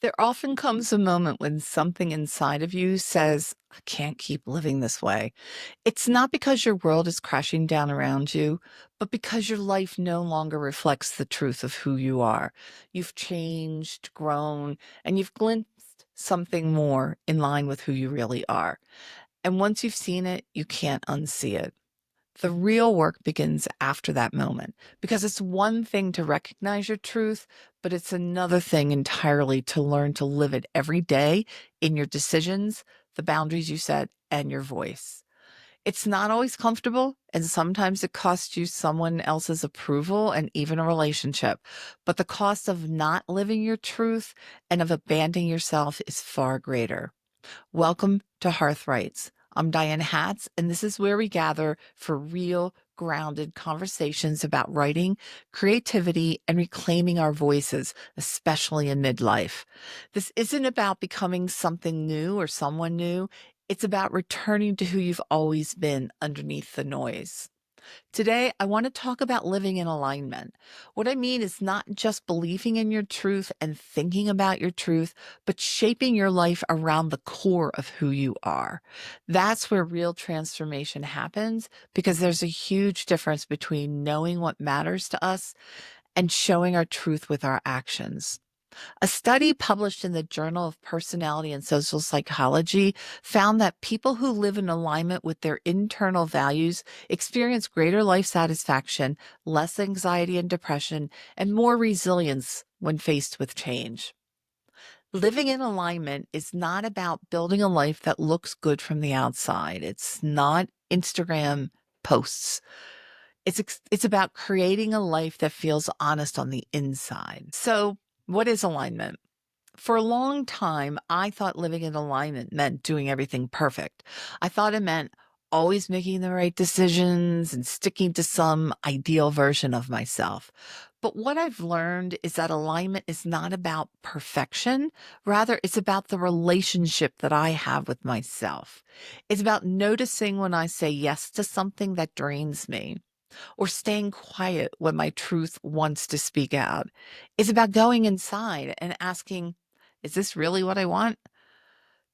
There often comes a moment when something inside of you says, I can't keep living this way. It's not because your world is crashing down around you, but because your life no longer reflects the truth of who you are. You've changed, grown, and you've glimpsed something more in line with who you really are. And once you've seen it, you can't unsee it. The real work begins after that moment because it's one thing to recognize your truth, but it's another thing entirely to learn to live it every day in your decisions, the boundaries you set, and your voice. It's not always comfortable, and sometimes it costs you someone else's approval and even a relationship. But the cost of not living your truth and of abandoning yourself is far greater. Welcome to Hearth Writes. I'm Diane Hatz, and this is where we gather for real, grounded conversations about writing, creativity, and reclaiming our voices, especially in midlife. This isn't about becoming something new or someone new. It's about returning to who you've always been underneath the noise. Today, I want to talk about living in alignment. What I mean is not just believing in your truth and thinking about your truth, but shaping your life around the core of who you are. That's where real transformation happens because there's a huge difference between knowing what matters to us and showing our truth with our actions. A study published in the Journal of Personality and Social Psychology found that people who live in alignment with their internal values experience greater life satisfaction, less anxiety and depression, and more resilience when faced with change. Living in alignment is not about building a life that looks good from the outside. It's not Instagram posts. It's about creating a life that feels honest on the inside. So, what is alignment? For a long time, I thought living in alignment meant doing everything perfect. I thought it meant always making the right decisions and sticking to some ideal version of myself. But what I've learned is that alignment is not about perfection. Rather, it's about the relationship that I have with myself. It's about noticing when I say yes to something that drains me or staying quiet when my truth wants to speak out. It's about going inside and asking, is this really what I want?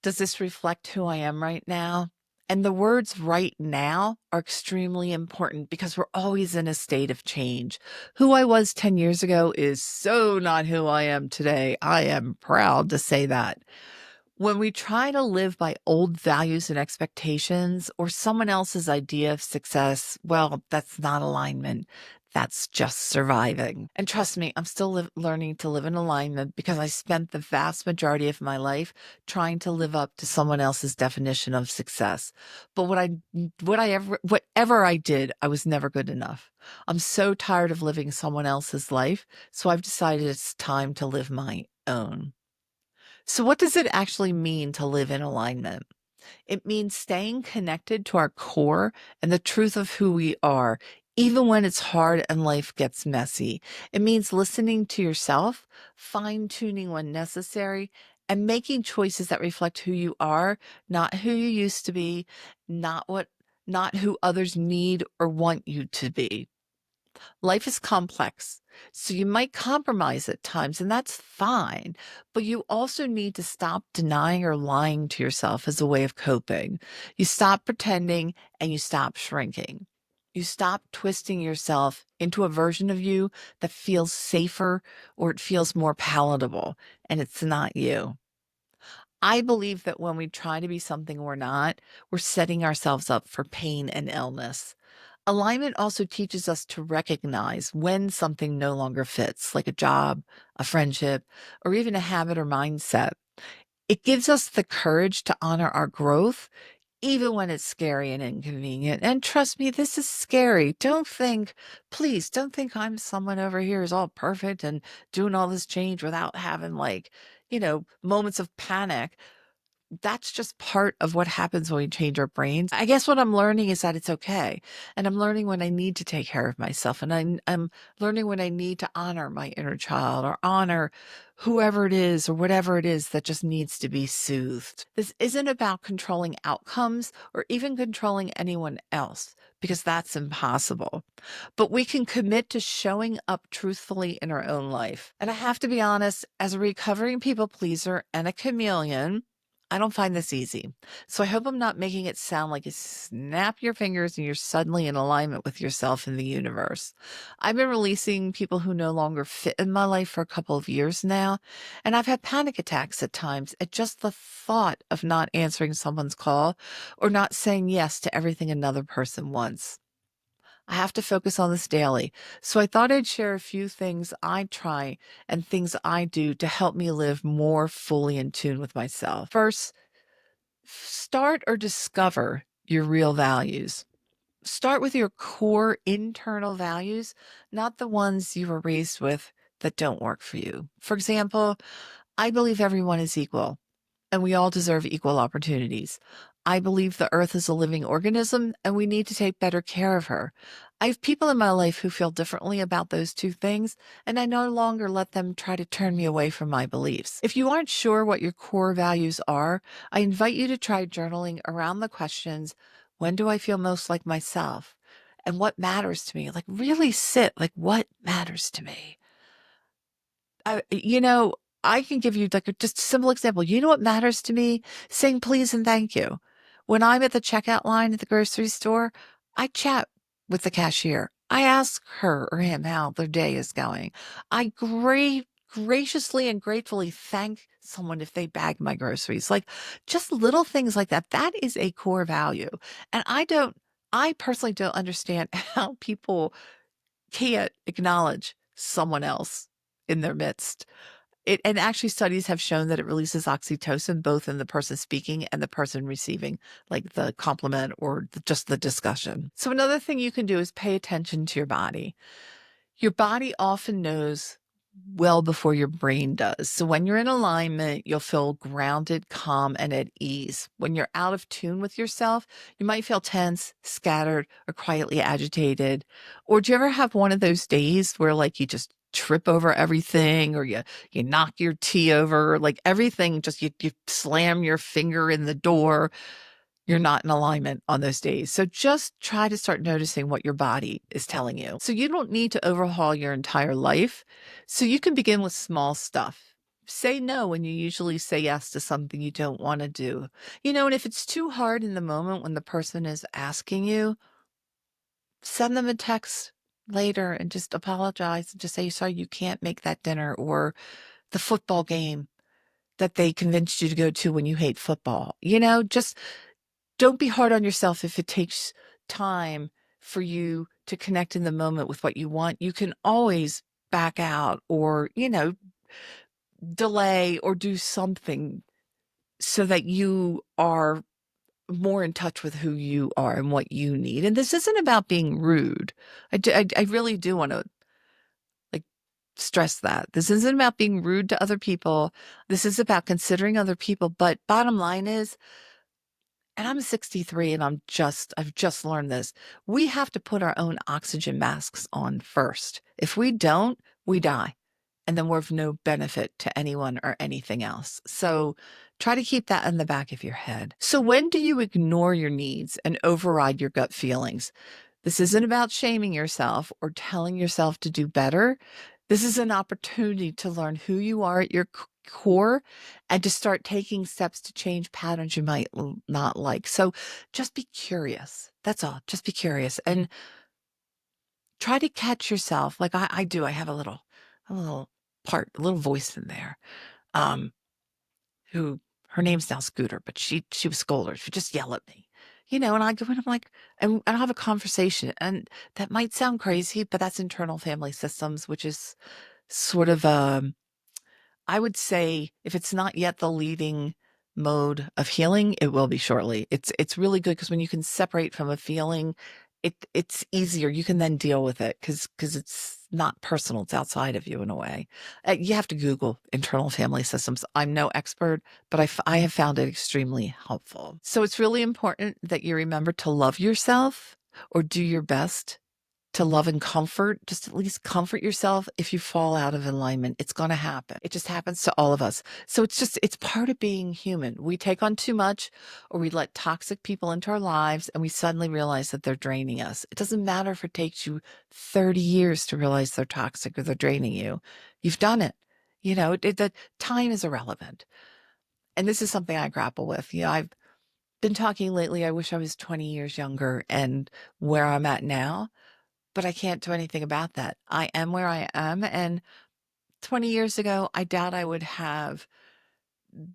Does this reflect who I am right now? And the words right now are extremely important because we're always in a state of change. Who I was 10 years ago is so not who I am today. I am proud to say that. When we try to live by old values and expectations or someone else's idea of success, well, that's not alignment. That's just surviving. And trust me, I'm still learning to live in alignment because I spent the vast majority of my life trying to live up to someone else's definition of success. But whatever I did, I was never good enough. I'm so tired of living someone else's life, so I've decided it's time to live my own. So, what does it actually mean to live in alignment? It means staying connected to our core and the truth of who we are, even when it's hard and life gets messy. It means listening to yourself, fine tuning when necessary, and making choices that reflect who you are, not who you used to be, not what not who others need or want you to be. Life is complex, so you might compromise at times, and that's fine. But you also need to stop denying or lying to yourself as a way of coping. You stop pretending and you stop shrinking. You stop twisting yourself into a version of you that feels safer or it feels more palatable, and it's not you. I believe that when we try to be something we're not, we're setting ourselves up for pain and illness. Alignment also teaches us to recognize when something no longer fits, like a job, a friendship, or even a habit or mindset. It gives us the courage to honor our growth, even when it's scary and inconvenient. And trust me, this is scary. Please don't think I'm someone over here who's all perfect and doing all this change without having moments of panic. that's just part of what happens when we change our brains. I guess what I'm learning is that it's okay. And I'm learning when I need to take care of myself. And I'm learning when I need to honor my inner child or honor whoever it is or whatever it is that just needs to be soothed. This isn't about controlling outcomes or even controlling anyone else, because that's impossible. But we can commit to showing up truthfully in our own life. And I have to be honest, as a recovering people pleaser and a chameleon, I don't find this easy. So I hope I'm not making it sound like you snap your fingers and you're suddenly in alignment with yourself and the universe. I've been releasing people who no longer fit in my life for a couple of years now, and I've had panic attacks at times at just the thought of not answering someone's call or not saying yes to everything another person wants. I have to focus on this daily. So I thought I'd share a few things I try and things I do to help me live more fully in tune with myself. First, start or discover your real values. Start with your core internal values, not the ones you were raised with that don't work for you. For example, I believe everyone is equal and we all deserve equal opportunities. I believe the earth is a living organism and we need to take better care of her. I have people in my life who feel differently about those two things, and I no longer let them try to turn me away from my beliefs. If you aren't sure what your core values are, I invite you to try journaling around the questions: when do I feel most like myself? And what matters to me? Like, really sit, like, what matters to me? I you know, I can give you, like, a just simple example. You know what matters to me? Saying please and thank you. When I'm at the checkout line at the grocery store, I chat with the cashier. I ask her or him how their day is going. I graciously and gratefully thank someone if they bag my groceries. Like, just little things like that. That is a core value. And I personally don't understand how people can't acknowledge someone else in their midst. And actually studies have shown that it releases oxytocin both in the person speaking and the person receiving, like the compliment or just the discussion. So another thing you can do is pay attention to your body. Your body often knows well before your brain does. So when you're in alignment, you'll feel grounded, calm, and at ease. When you're out of tune with yourself, you might feel tense, scattered, or quietly agitated. Or do you ever have one of those days where, like, you just trip over everything, or you knock your tea over, like everything, just you slam your finger in the door? You're not in alignment on those days. So just try to start noticing what your body is telling you. So you don't need to overhaul your entire life. So you can begin with small stuff. Say no when you usually say yes to something you don't want to do. And if it's too hard in the moment when the person is asking you, send them a text later and just apologize and just say, sorry, you can't make that dinner or the football game that they convinced you to go to when you hate football. Just don't be hard on yourself if it takes time for you to connect in the moment with what you want. You can always back out or, delay or do something so that you are more in touch with who you are and what you need. And this isn't about being rude. I really do want to, like, stress that. This isn't about being rude to other people. This is about considering other people. But bottom line is, and I'm 63 and I've just learned this. We have to put our own oxygen masks on first. If we don't, we die. And then we're of no benefit to anyone or anything else. So try to keep that in the back of your head. So when do you ignore your needs and override your gut feelings? This isn't about shaming yourself or telling yourself to do better. This is an opportunity to learn who you are at your core and to start taking steps to change patterns you might not like. So just be curious. That's all. Just be curious and try to catch yourself. Like I do. I have a little voice in there. Um, who her name's now Scooter, but she was Scolder. She'd just yell at me, and I go in, I'm like, and I'll have a conversation. And that might sound crazy, but that's internal family systems, which is sort of, I would say if it's not yet the leading mode of healing, it will be shortly. It's really good because when you can separate from a feeling, it's easier. You can then deal with it because it's not personal. It's outside of you in a way. You have to Google internal family systems. I'm no expert, but I have found it extremely helpful. So it's really important that you remember to love yourself or do your best to love and comfort, just at least comfort yourself if you fall out of alignment. It's going to happen. It just happens to all of us. So it's part of being human. We take on too much or we let toxic people into our lives and we suddenly realize that they're draining us. It doesn't matter if it takes you 30 years to realize they're toxic or they're draining you. You've done it. The time is irrelevant. And this is something I grapple with. I've been talking lately. I wish I was 20 years younger and where I'm at now. But I can't do anything about that. I am where I am, and 20 years ago, I doubt I would have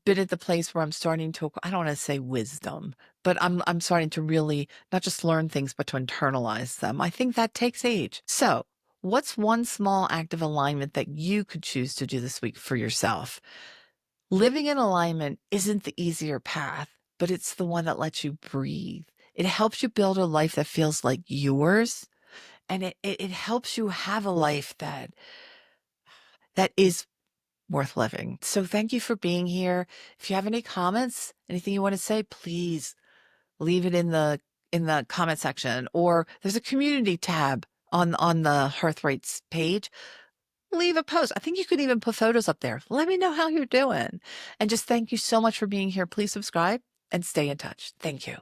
been at the place where I'm starting to, I don't want to say wisdom, but I'm starting to really not just learn things, but to internalize them. I think that takes age. So, what's one small act of alignment that you could choose to do this week for yourself? Living in alignment isn't the easier path, but it's the one that lets you breathe. It helps you build a life that feels like yours. And it helps you have a life that is worth living. So thank you for being here. If you have any comments, anything you want to say, please leave it in the comment section. Or there's a community tab on the Hearth Writes page. Leave a post. I think you could even put photos up there. Let me know how you're doing. And just thank you so much for being here. Please subscribe and stay in touch. Thank you.